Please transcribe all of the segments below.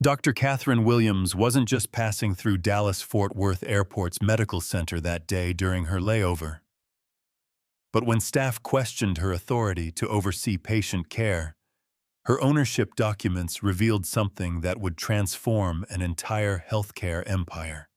Dr. Catherine Williams wasn't just passing through Dallas-Fort Worth Airport's medical center that day during her layover. But when staff questioned her authority to oversee patient care, her ownership documents revealed something that would transform an entire healthcare empire.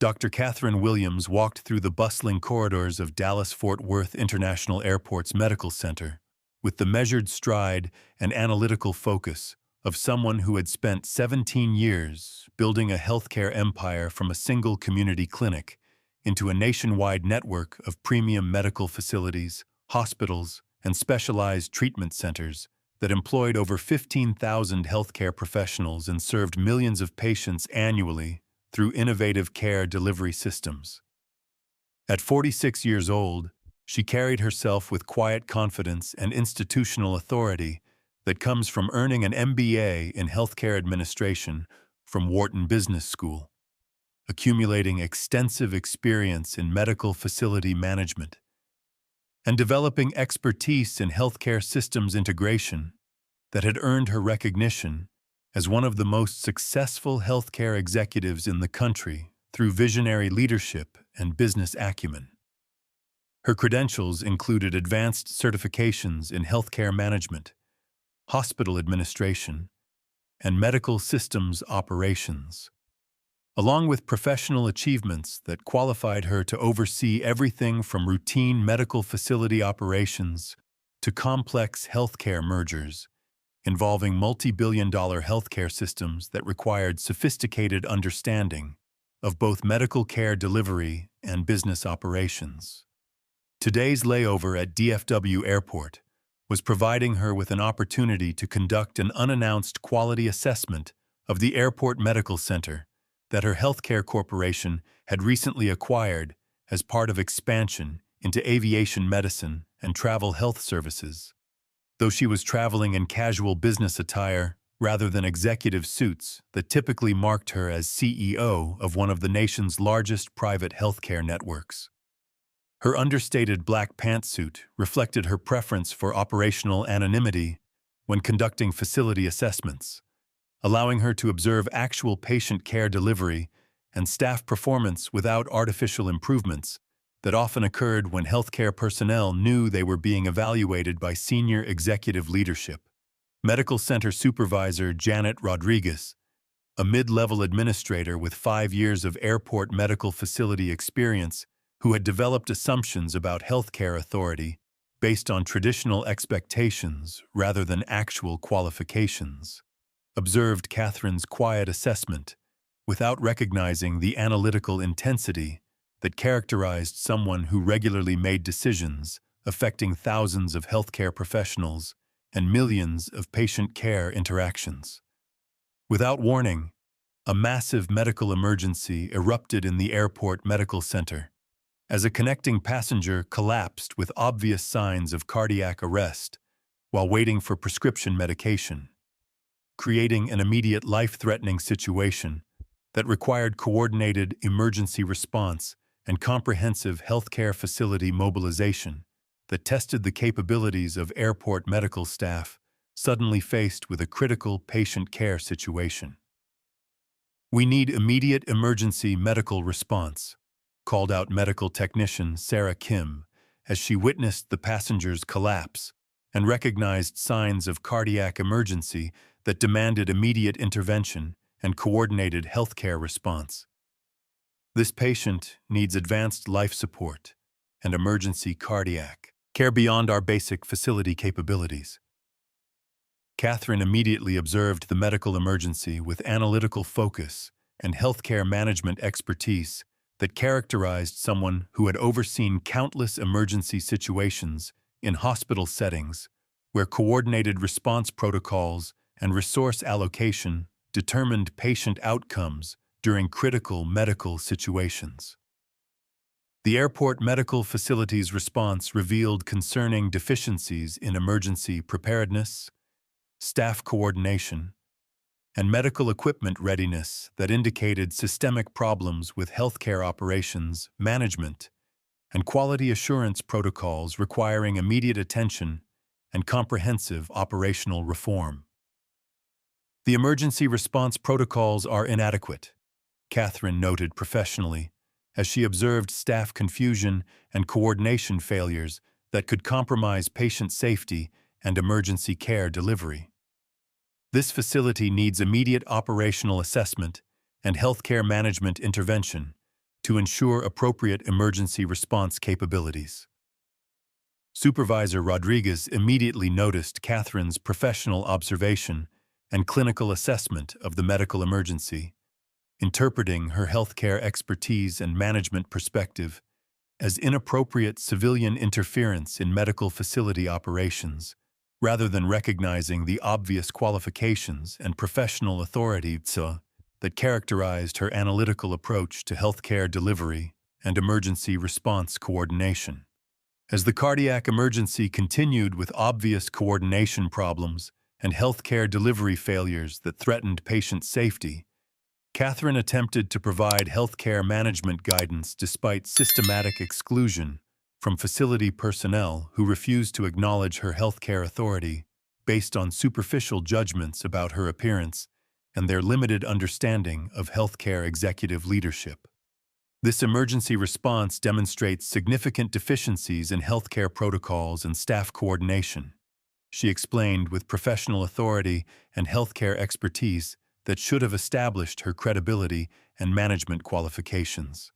Dr. Catherine Williams walked through the bustling corridors of Dallas-Fort Worth International Airport's medical center with the measured stride and analytical focus of someone who had spent 17 years building a healthcare empire from a single community clinic into a nationwide network of premium medical facilities, hospitals, and specialized treatment centers that employed over 15,000 healthcare professionals and served millions of patients annually through innovative care delivery systems. At 46 years old, she carried herself with quiet confidence and institutional authority that comes from earning an MBA in healthcare administration from Wharton Business School, accumulating extensive experience in medical facility management, and developing expertise in healthcare systems integration that had earned her recognition as one of the most successful healthcare executives in the country through visionary leadership and business acumen. Her credentials included advanced certifications in healthcare management, hospital administration, and medical systems operations, along with professional achievements that qualified her to oversee everything from routine medical facility operations to complex healthcare mergers involving multi-billion-dollar healthcare systems that required sophisticated understanding of both medical care delivery and business operations. Today's layover at DFW Airport was providing her with an opportunity to conduct an unannounced quality assessment of the airport medical center that her healthcare corporation had recently acquired as part of expansion into aviation medicine and travel health services. Though she was traveling in casual business attire rather than executive suits that typically marked her as CEO of one of the nation's largest private healthcare networks. Her understated black pantsuit reflected her preference for operational anonymity when conducting facility assessments, allowing her to observe actual patient care delivery and staff performance without artificial improvements that often occurred when healthcare personnel knew they were being evaluated by senior executive leadership. Medical Center Supervisor Janet Rodriguez, a mid-level administrator with 5 years of airport medical facility experience who had developed assumptions about healthcare authority based on traditional expectations rather than actual qualifications, observed Catherine's quiet assessment without recognizing the analytical intensity that characterized someone who regularly made decisions affecting thousands of healthcare professionals and millions of patient care interactions. Without warning, a massive medical emergency erupted in the airport medical center as a connecting passenger collapsed with obvious signs of cardiac arrest while waiting for prescription medication, creating an immediate life-threatening situation that required coordinated emergency response and comprehensive healthcare facility mobilization that tested the capabilities of airport medical staff suddenly faced with a critical patient care situation. "We need immediate emergency medical response," called out medical technician Sarah Kim as she witnessed the passenger's collapse and recognized signs of cardiac emergency that demanded immediate intervention and coordinated healthcare response. "This patient needs advanced life support and emergency cardiac care beyond our basic facility capabilities." Catherine immediately observed the medical emergency with analytical focus and healthcare management expertise that characterized someone who had overseen countless emergency situations in hospital settings where coordinated response protocols and resource allocation determined patient outcomes during critical medical situations. The airport medical facility's response revealed concerning deficiencies in emergency preparedness, staff coordination, and medical equipment readiness that indicated systemic problems with healthcare operations, management, and quality assurance protocols requiring immediate attention and comprehensive operational reform. The emergency response protocols are inadequate, Catherine noted professionally, as she observed staff confusion and coordination failures that could compromise patient safety and emergency care delivery. This facility needs immediate operational assessment and healthcare management intervention to ensure appropriate emergency response capabilities. Supervisor Rodriguez immediately noticed Catherine's professional observation and clinical assessment of the medical emergency, interpreting her healthcare expertise and management perspective as inappropriate civilian interference in medical facility operations, rather than recognizing the obvious qualifications and professional authority that characterized her analytical approach to healthcare delivery and emergency response coordination. As the cardiac emergency continued with obvious coordination problems and healthcare delivery failures that threatened patient safety, Catherine attempted to provide healthcare management guidance despite systematic exclusion from facility personnel who refused to acknowledge her healthcare authority based on superficial judgments about her appearance and their limited understanding of healthcare executive leadership. This emergency response demonstrates significant deficiencies in healthcare protocols and staff coordination, she explained with professional authority and healthcare expertise that should have established her credibility and management qualifications.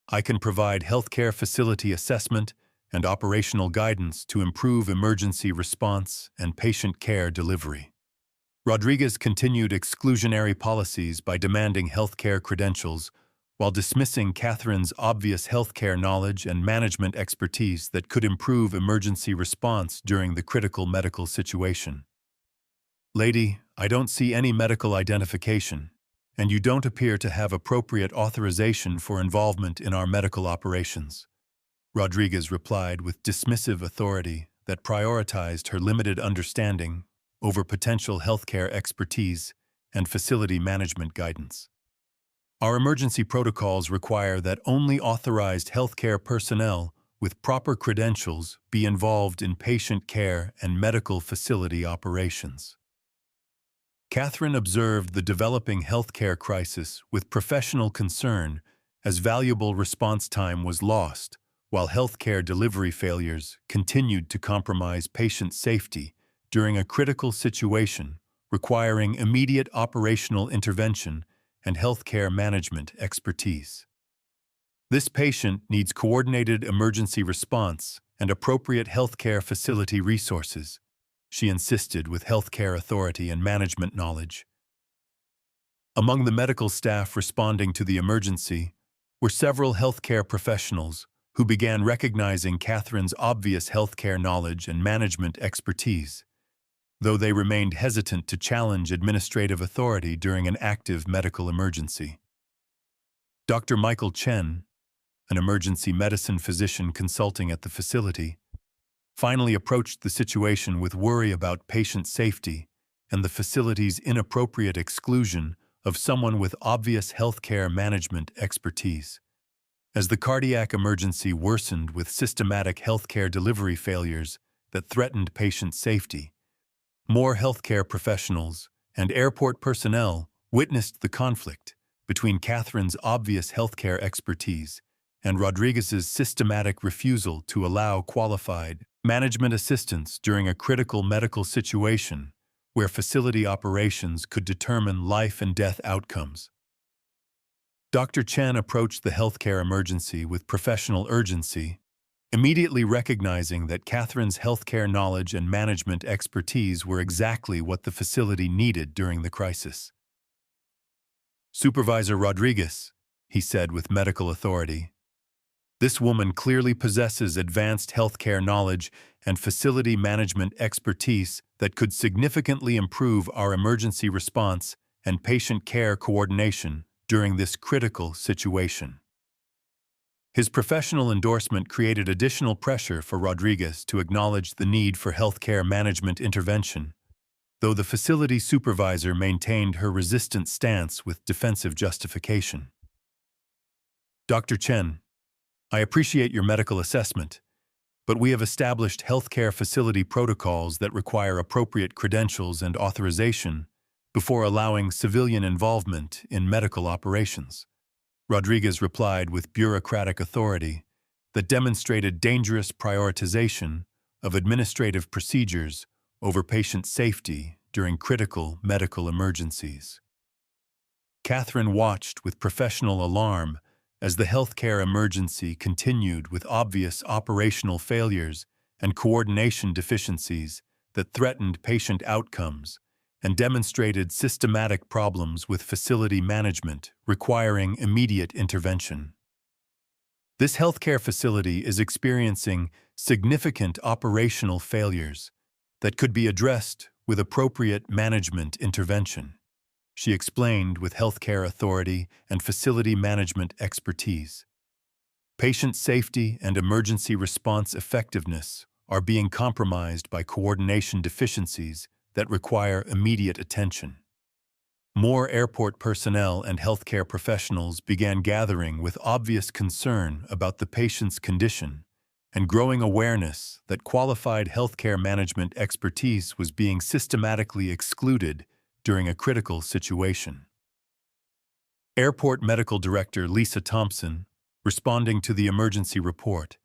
I can provide healthcare facility assessment and operational guidance to improve emergency response and patient care delivery. Rodriguez continued exclusionary policies by demanding healthcare credentials while dismissing Catherine's obvious healthcare knowledge and management expertise that could improve emergency response during the critical medical situation. "Lady, I don't see any medical identification, and you don't appear to have appropriate authorization for involvement in our medical operations," Rodriguez replied with dismissive authority that prioritized her limited understanding over potential healthcare expertise and facility management guidance. "Our emergency protocols require that only authorized healthcare personnel with proper credentials be involved in patient care and medical facility operations." Catherine observed the developing healthcare crisis with professional concern as valuable response time was lost, while healthcare delivery failures continued to compromise patient safety during a critical situation requiring immediate operational intervention and healthcare management expertise. "This patient needs coordinated emergency response and appropriate healthcare facility resources," she insisted with healthcare authority and management knowledge. Among the medical staff responding to the emergency were several healthcare professionals who began recognizing Catherine's obvious healthcare knowledge and management expertise, though they remained hesitant to challenge administrative authority during an active medical emergency. Dr. Michael Chen, an emergency medicine physician consulting at the facility, finally approached the situation with worry about patient safety and the facility's inappropriate exclusion of someone with obvious healthcare management expertise. As the cardiac emergency worsened with systematic healthcare delivery failures that threatened patient safety, more healthcare professionals and airport personnel witnessed the conflict between Catherine's obvious healthcare expertise and Rodriguez's systematic refusal to allow qualified management assistance during a critical medical situation where facility operations could determine life and death outcomes. Dr. Chen approached the healthcare emergency with professional urgency, immediately recognizing that Catherine's healthcare knowledge and management expertise were exactly what the facility needed during the crisis. "Supervisor Rodriguez," he said with medical authority, "this woman clearly possesses advanced healthcare knowledge and facility management expertise that could significantly improve our emergency response and patient care coordination during this critical situation." His professional endorsement created additional pressure for Rodriguez to acknowledge the need for healthcare management intervention, though the facility supervisor maintained her resistant stance with defensive justification. "Dr. Chen, I appreciate your medical assessment, but we have established healthcare facility protocols that require appropriate credentials and authorization before allowing civilian involvement in medical operations. Rodriguez replied with bureaucratic authority that demonstrated dangerous prioritization of administrative procedures over patient safety during critical medical emergencies. Catherine watched with professional alarm as the healthcare emergency continued with obvious operational failures and coordination deficiencies that threatened patient outcomes and demonstrated systematic problems with facility management requiring immediate intervention. This healthcare facility is experiencing significant operational failures that could be addressed with appropriate management intervention, she explained with healthcare authority and facility management expertise. Patient safety and emergency response effectiveness are being compromised by coordination deficiencies that require immediate attention. More airport personnel and healthcare professionals began gathering with obvious concern about the patient's condition and growing awareness that qualified healthcare management expertise was being systematically excluded during a critical situation. Airport Medical Director Lisa Thompson, responding to the emergency report,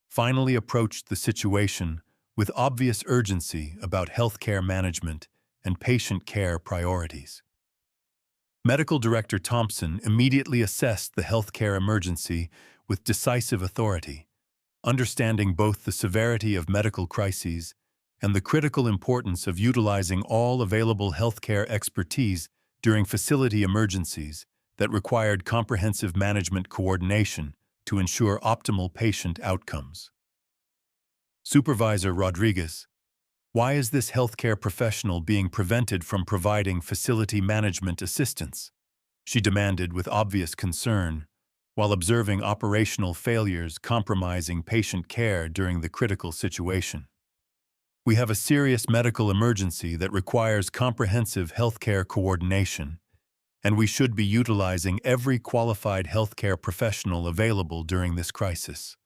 finally approached the situation with obvious urgency about healthcare management and patient care priorities. Medical Director Thompson immediately assessed the healthcare emergency with decisive authority, understanding both the severity of medical crises and the critical importance of utilizing all available healthcare expertise during facility emergencies that required comprehensive management coordination to ensure optimal patient outcomes. Supervisor Rodriguez, why is this healthcare professional being prevented from providing facility management assistance? She demanded with obvious concern, while observing operational failures compromising patient care during the critical situation. We have a serious medical emergency that requires comprehensive healthcare coordination, and we should be utilizing every qualified healthcare professional available during this crisis.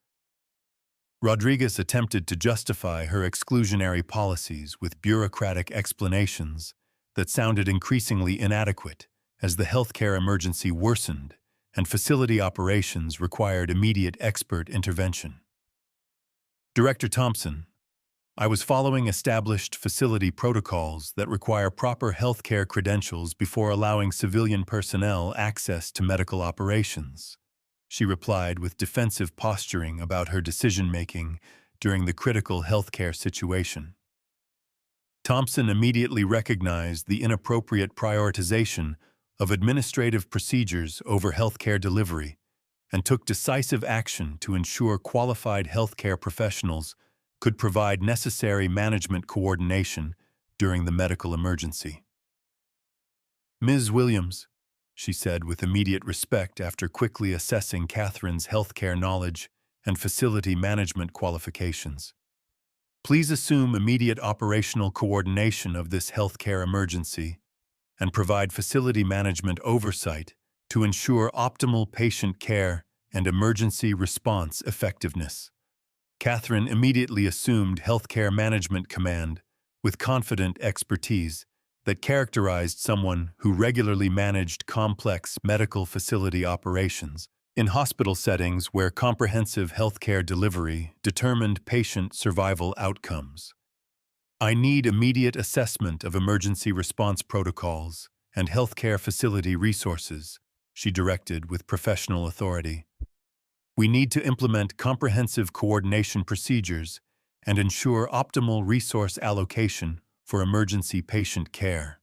Rodriguez attempted to justify her exclusionary policies with bureaucratic explanations that sounded increasingly inadequate as the healthcare emergency worsened and facility operations required immediate expert intervention. Director Thompson, I was following established facility protocols that require proper healthcare credentials before allowing civilian personnel access to medical operations, she replied with defensive posturing about her decision-making during the critical healthcare situation. Thompson immediately recognized the inappropriate prioritization of administrative procedures over healthcare delivery and took decisive action to ensure qualified healthcare professionals could provide necessary management coordination during the medical emergency. Ms. Williams, she said with immediate respect after quickly assessing Catherine's healthcare knowledge and facility management qualifications, please assume immediate operational coordination of this healthcare emergency and provide facility management oversight to ensure optimal patient care and emergency response effectiveness. Catherine immediately assumed healthcare management command with confident expertise that characterized someone who regularly managed complex medical facility operations in hospital settings where comprehensive healthcare delivery determined patient survival outcomes. I need immediate assessment of emergency response protocols and healthcare facility resources, she directed with professional authority. We need to implement comprehensive coordination procedures and ensure optimal resource allocation for emergency patient care.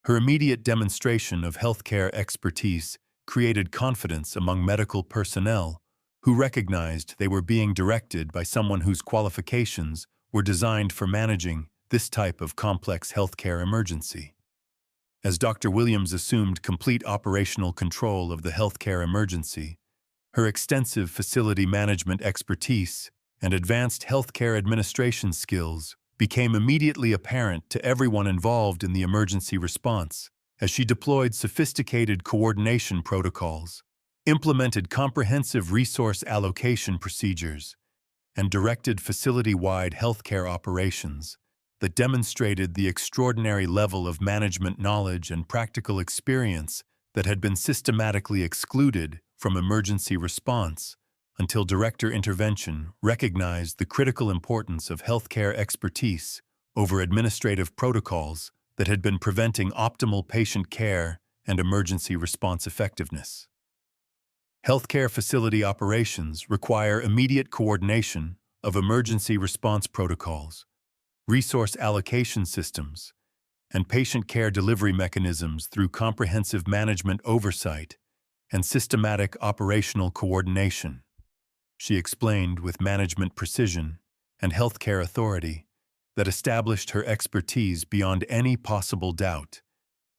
Her immediate demonstration of healthcare expertise created confidence among medical personnel who recognized they were being directed by someone whose qualifications were designed for managing this type of complex healthcare emergency. As Dr. Williams assumed complete operational control of the healthcare emergency, her extensive facility management expertise and advanced healthcare administration skills became immediately apparent to everyone involved in the emergency response as she deployed sophisticated coordination protocols, implemented comprehensive resource allocation procedures, and directed facility-wide healthcare operations that demonstrated the extraordinary level of management knowledge and practical experience that had been systematically excluded from emergency response until director intervention recognized the critical importance of healthcare expertise over administrative protocols that had been preventing optimal patient care and emergency response effectiveness. Healthcare facility operations require immediate coordination of emergency response protocols, resource allocation systems, and patient care delivery mechanisms through comprehensive management oversight and systematic operational coordination. She explained with management precision and healthcare authority that established her expertise beyond any possible doubt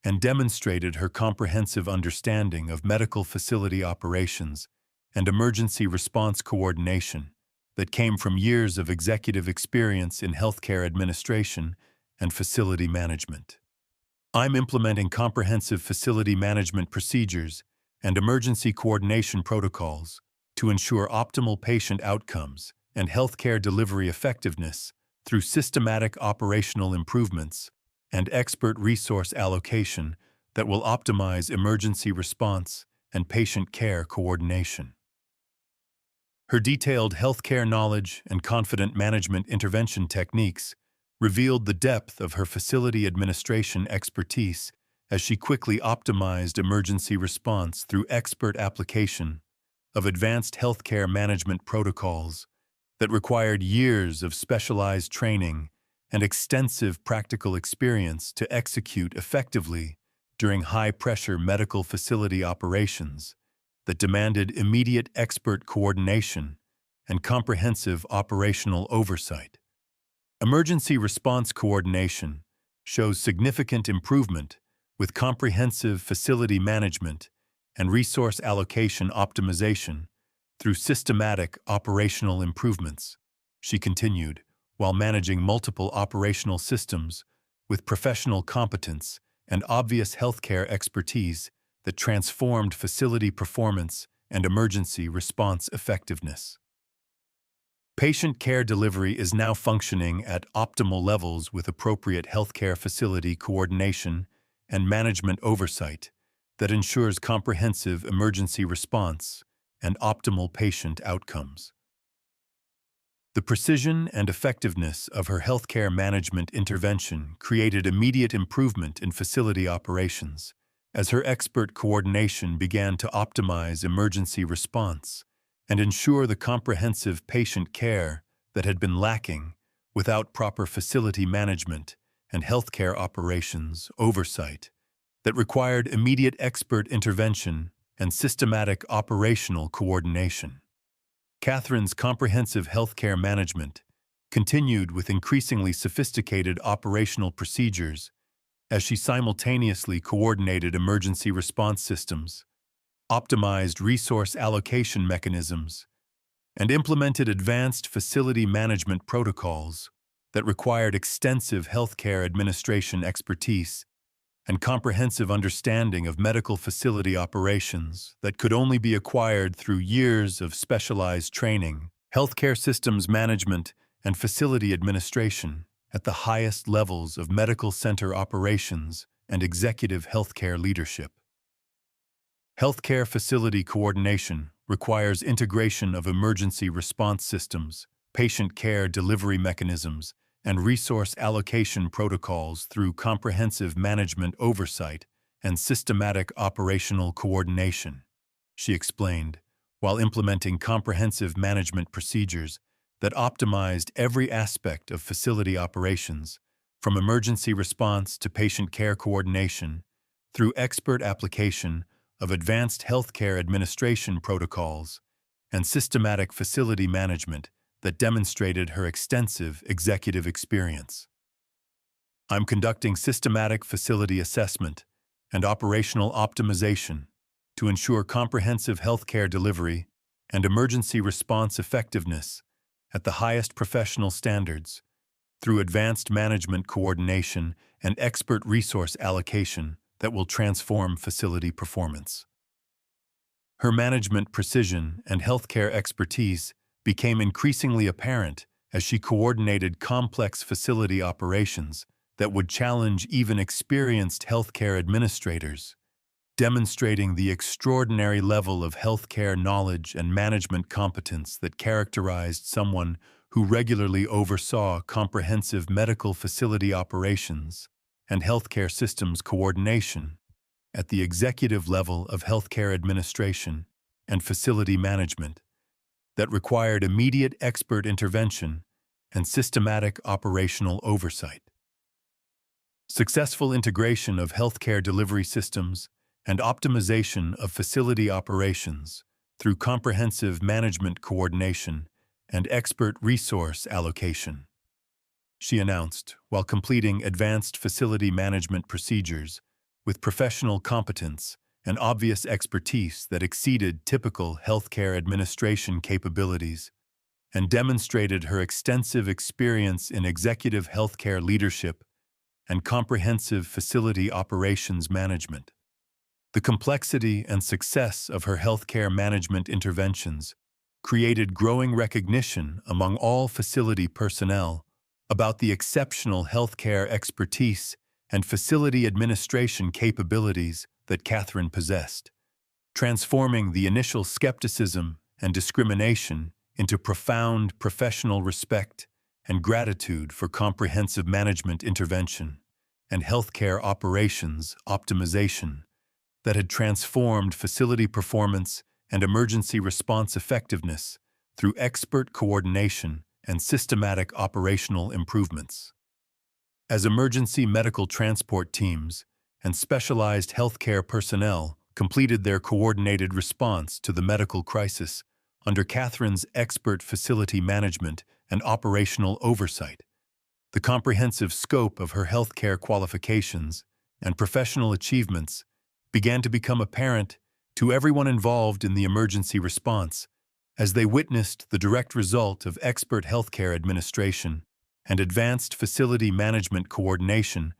and demonstrated her comprehensive understanding of medical facility operations and emergency response coordination that came from years of executive experience in healthcare administration and facility management. I'm implementing comprehensive facility management procedures and emergency coordination protocols to ensure optimal patient outcomes and healthcare delivery effectiveness through systematic operational improvements and expert resource allocation that will optimize emergency response and patient care coordination. Her detailed healthcare knowledge and confident management intervention techniques revealed the depth of her facility administration expertise as she quickly optimized emergency response through expert application of advanced healthcare management protocols that required years of specialized training and extensive practical experience to execute effectively during high-pressure medical facility operations that demanded immediate expert coordination and comprehensive operational oversight. Emergency response coordination shows significant improvement with comprehensive facility management and resource allocation optimization through systematic operational improvements, she continued, while managing multiple operational systems with professional competence and obvious healthcare expertise that transformed facility performance and emergency response effectiveness. Patient care delivery is now functioning at optimal levels with appropriate healthcare facility coordination and management oversight that ensures comprehensive emergency response and optimal patient outcomes. The precision and effectiveness of her healthcare management intervention created immediate improvement in facility operations as her expert coordination began to optimize emergency response and ensure the comprehensive patient care that had been lacking without proper facility management and healthcare operations oversight that required immediate expert intervention and systematic operational coordination. Catherine's comprehensive healthcare management continued with increasingly sophisticated operational procedures as she simultaneously coordinated emergency response systems, optimized resource allocation mechanisms, and implemented advanced facility management protocols that required extensive healthcare administration expertise and comprehensive understanding of medical facility operations that could only be acquired through years of specialized training, healthcare systems management, and facility administration at the highest levels of medical center operations and executive healthcare leadership. Healthcare facility coordination requires integration of emergency response systems, patient care delivery mechanisms, and resource allocation protocols through comprehensive management oversight and systematic operational coordination, she explained, while implementing comprehensive management procedures that optimized every aspect of facility operations, from emergency response to patient care coordination, through expert application of advanced healthcare administration protocols and systematic facility management that demonstrated her extensive executive experience. I'm conducting systematic facility assessment and operational optimization to ensure comprehensive healthcare delivery and emergency response effectiveness at the highest professional standards through advanced management coordination and expert resource allocation that will transform facility performance. Her management precision and healthcare expertise became increasingly apparent as she coordinated complex facility operations that would challenge even experienced healthcare administrators, demonstrating the extraordinary level of healthcare knowledge and management competence that characterized someone who regularly oversaw comprehensive medical facility operations and healthcare systems coordination at the executive level of healthcare administration and facility management that required immediate expert intervention and systematic operational oversight. Successful integration of healthcare delivery systems and optimization of facility operations through comprehensive management coordination and expert resource allocation, she announced, while completing advanced facility management procedures with professional competence and obvious expertise that exceeded typical healthcare administration capabilities and demonstrated her extensive experience in executive healthcare leadership and comprehensive facility operations management. The complexity and success of her healthcare management interventions created growing recognition among all facility personnel about the exceptional healthcare expertise and facility administration capabilities that Catherine possessed, transforming the initial skepticism and discrimination into profound professional respect and gratitude for comprehensive management intervention and healthcare operations optimization that had transformed facility performance and emergency response effectiveness through expert coordination and systematic operational improvements. As emergency medical transport teams and specialized healthcare personnel completed their coordinated response to the medical crisis under Catherine's expert facility management and operational oversight, the comprehensive scope of her healthcare qualifications and professional achievements began to become apparent to everyone involved in the emergency response as they witnessed the direct result of expert healthcare administration and advanced facility management coordination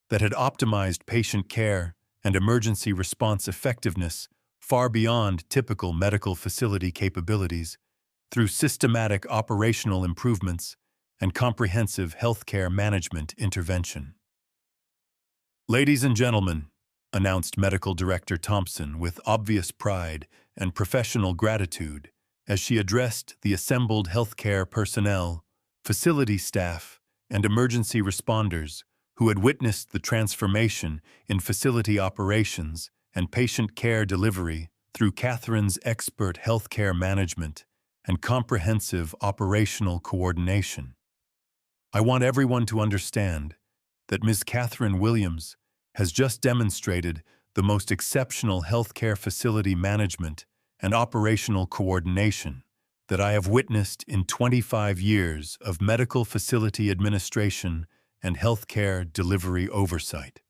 that had optimized patient care and emergency response effectiveness far beyond typical medical facility capabilities through systematic operational improvements and comprehensive healthcare management intervention. "Ladies and gentlemen," announced Medical Director Thompson with obvious pride and professional gratitude as she addressed the assembled healthcare personnel, facility staff, and emergency responders who had witnessed the transformation in facility operations and patient care delivery through Catherine's expert healthcare management and comprehensive operational coordination. "I want everyone to understand that Ms. Catherine Williams has just demonstrated the most exceptional healthcare facility management and operational coordination that I have witnessed in 25 years of medical facility administration and healthcare delivery oversight."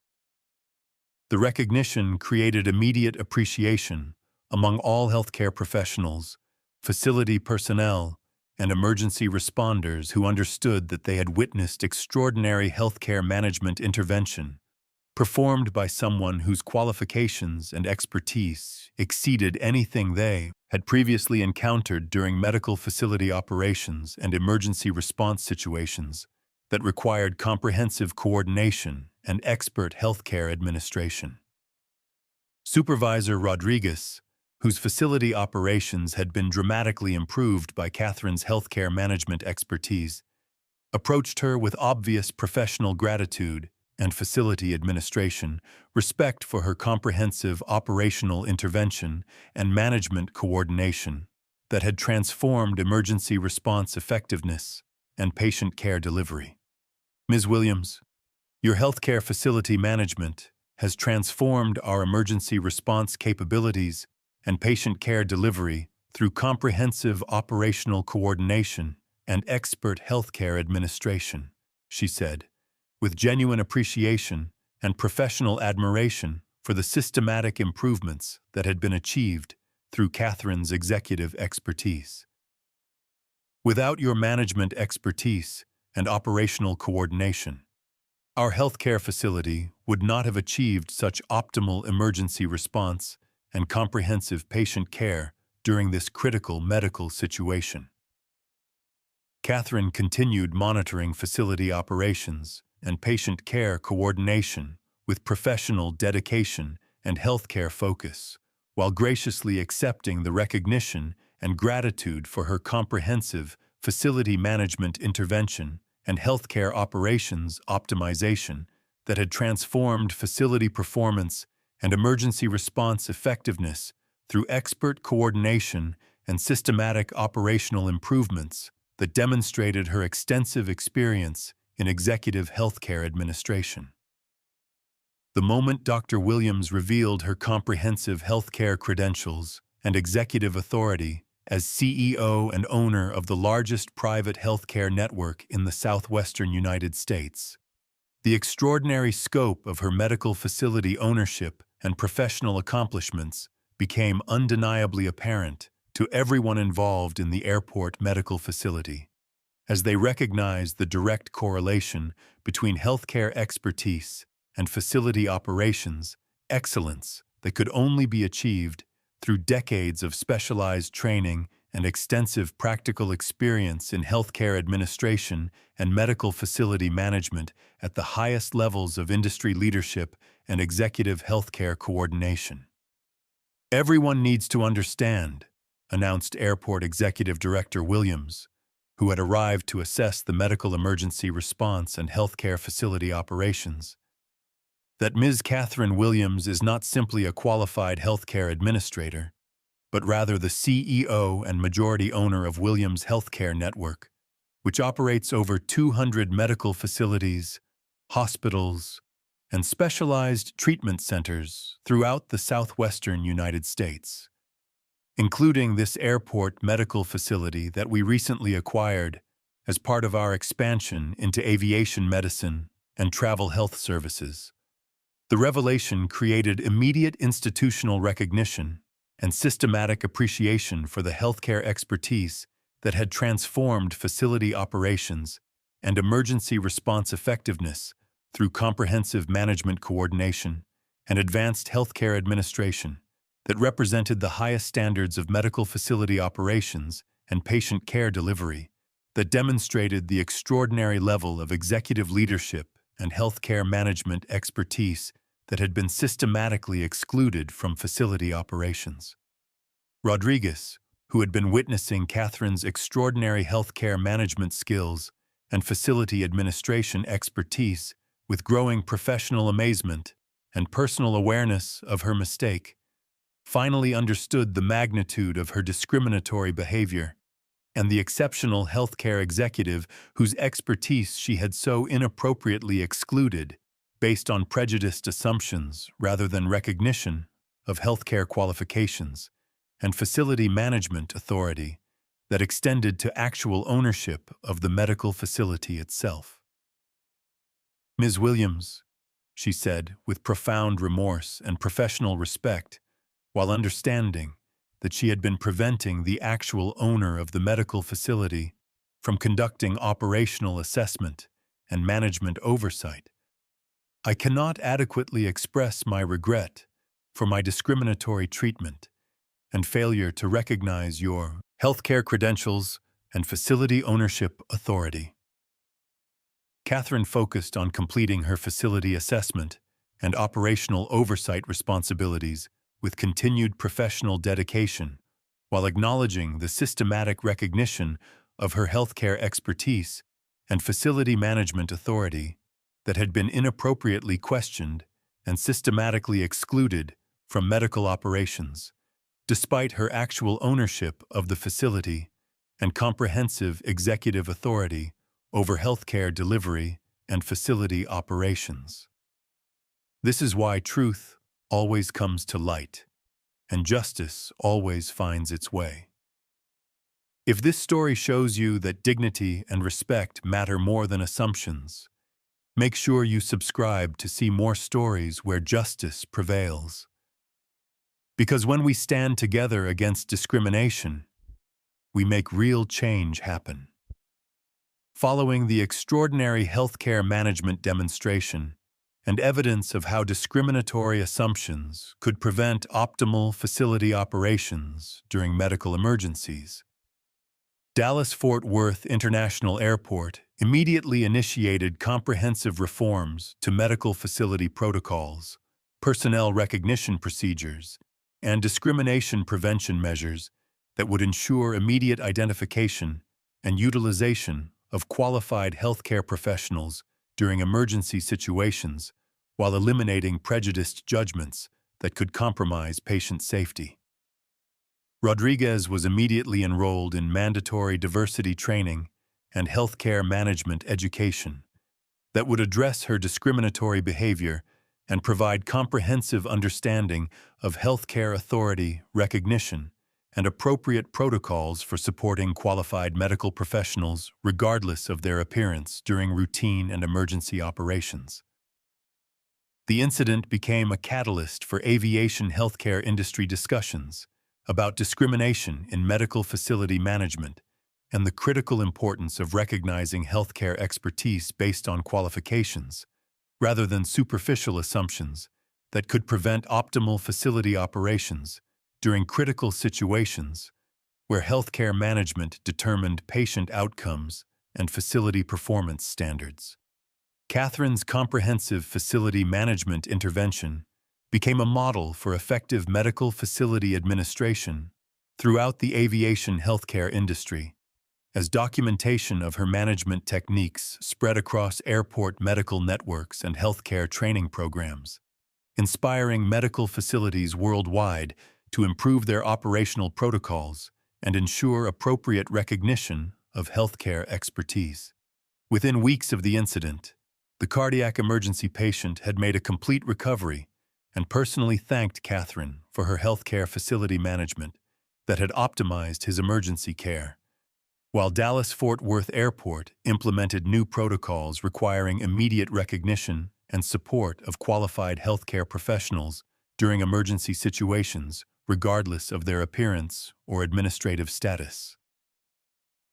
The recognition created immediate appreciation among all healthcare professionals, facility personnel, and emergency responders who understood that they had witnessed extraordinary healthcare management intervention performed by someone whose qualifications and expertise exceeded anything they had previously encountered during medical facility operations and emergency response situations that required comprehensive coordination and expert healthcare administration. Supervisor Rodriguez, whose facility operations had been dramatically improved by Catherine's healthcare management expertise, approached her with obvious professional gratitude and facility administration, respect for her comprehensive operational intervention and management coordination that had transformed emergency response effectiveness and patient care delivery. "Ms. Williams, your healthcare facility management has transformed our emergency response capabilities and patient care delivery through comprehensive operational coordination and expert healthcare administration," she said, with genuine appreciation and professional admiration for the systematic improvements that had been achieved through Catherine's executive expertise. "Without your management expertise and operational coordination, our healthcare facility would not have achieved such optimal emergency response and comprehensive patient care during this critical medical situation." Catherine continued monitoring facility operations and patient care coordination with professional dedication and healthcare focus, while graciously accepting the recognition and gratitude for her comprehensive facility management intervention and healthcare operations optimization that had transformed facility performance and emergency response effectiveness through expert coordination and systematic operational improvements that demonstrated her extensive experience in executive healthcare administration. The moment Dr. Williams revealed her comprehensive healthcare credentials and executive authority as CEO and owner of the largest private healthcare network in the southwestern United States, the extraordinary scope of her medical facility ownership and professional accomplishments became undeniably apparent to everyone involved in the airport medical facility, as they recognized the direct correlation between healthcare expertise and facility operations excellence that could only be achieved through decades of specialized training and extensive practical experience in healthcare administration and medical facility management at the highest levels of industry leadership and executive healthcare coordination. "Everyone needs to understand," announced Airport Executive Director Williams, who had arrived to assess the medical emergency response and healthcare facility operations, "that Ms. Catherine Williams is not simply a qualified healthcare administrator, but rather the CEO and majority owner of Williams Healthcare Network, which operates over 200 medical facilities, hospitals, and specialized treatment centers throughout the southwestern United States, including this airport medical facility that we recently acquired as part of our expansion into aviation medicine and travel health services." The revelation created immediate institutional recognition and systematic appreciation for the healthcare expertise that had transformed facility operations and emergency response effectiveness through comprehensive management coordination and advanced healthcare administration that represented the highest standards of medical facility operations and patient care delivery, that demonstrated the extraordinary level of executive leadership and healthcare management expertise that had been systematically excluded from facility operations. Rodriguez, who had been witnessing Catherine's extraordinary healthcare management skills and facility administration expertise with growing professional amazement and personal awareness of her mistake, finally understood the magnitude of her discriminatory behavior and the exceptional healthcare executive whose expertise she had so inappropriately excluded based on prejudiced assumptions rather than recognition of healthcare qualifications and facility management authority that extended to actual ownership of the medical facility itself. "Ms. Williams," she said with profound remorse and professional respect, while understanding that she had been preventing the actual owner of the medical facility from conducting operational assessment and management oversight, "I cannot adequately express my regret for my discriminatory treatment and failure to recognize your healthcare credentials and facility ownership authority." Catherine focused on completing her facility assessment and operational oversight responsibilities with continued professional dedication, while acknowledging the systematic recognition of her healthcare expertise and facility management authority that had been inappropriately questioned and systematically excluded from medical operations, despite her actual ownership of the facility and comprehensive executive authority over healthcare delivery and facility operations. This is why truth always comes to light, and justice always finds its way. If this story shows you that dignity and respect matter more than assumptions, make sure you subscribe to see more stories where justice prevails. Because when we stand together against discrimination, we make real change happen. Following the extraordinary healthcare management demonstration and evidence of how discriminatory assumptions could prevent optimal facility operations during medical emergencies, Dallas-Fort Worth International Airport immediately initiated comprehensive reforms to medical facility protocols, personnel recognition procedures, and discrimination prevention measures that would ensure immediate identification and utilization of qualified healthcare professionals during emergency situations while eliminating prejudiced judgments that could compromise patient safety. Rodriguez was immediately enrolled in mandatory diversity training and healthcare management education that would address her discriminatory behavior and provide comprehensive understanding of healthcare authority recognition and appropriate protocols for supporting qualified medical professionals regardless of their appearance during routine and emergency operations. The incident became a catalyst for aviation healthcare industry discussions about discrimination in medical facility management and the critical importance of recognizing healthcare expertise based on qualifications, rather than superficial assumptions that could prevent optimal facility operations during critical situations where healthcare management determined patient outcomes and facility performance standards. Catherine's comprehensive facility management intervention became a model for effective medical facility administration throughout the aviation healthcare industry, as documentation of her management techniques spread across airport medical networks and healthcare training programs, inspiring medical facilities worldwide to improve their operational protocols and ensure appropriate recognition of healthcare expertise. Within weeks of the incident, the cardiac emergency patient had made a complete recovery and personally thanked Catherine for her healthcare facility management that had optimized his emergency care, while Dallas-Fort Worth Airport implemented new protocols requiring immediate recognition and support of qualified healthcare professionals during emergency situations, regardless of their appearance or administrative status.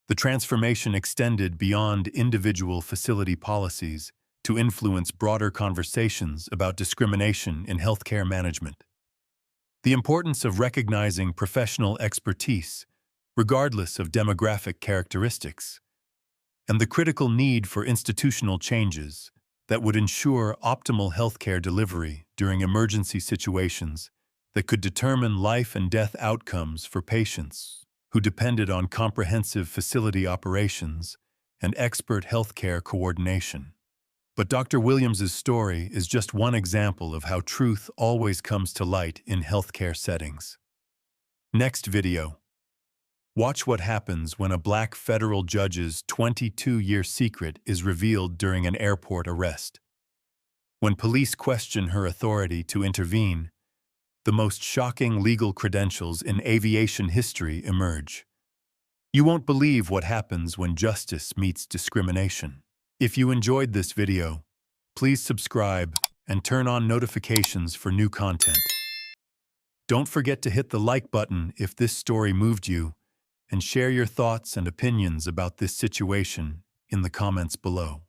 The transformation extended beyond individual facility policies to influence broader conversations about discrimination in healthcare management. The importance of recognizing professional expertise, regardless of demographic characteristics, and the critical need for institutional changes that would ensure optimal healthcare delivery during emergency situations that could determine life and death outcomes for patients who depended on comprehensive facility operations and expert healthcare coordination. But Dr. Williams's story is just one example of how truth always comes to light in healthcare settings. Next video. Watch what happens when a black federal judge's 22-year secret is revealed during an airport arrest. When police question her authority to intervene, the most shocking legal credentials in aviation history emerge. You won't believe what happens when justice meets discrimination. If you enjoyed this video, please subscribe and turn on notifications for new content. Don't forget to hit the like button if this story moved you, and share your thoughts and opinions about this situation in the comments below.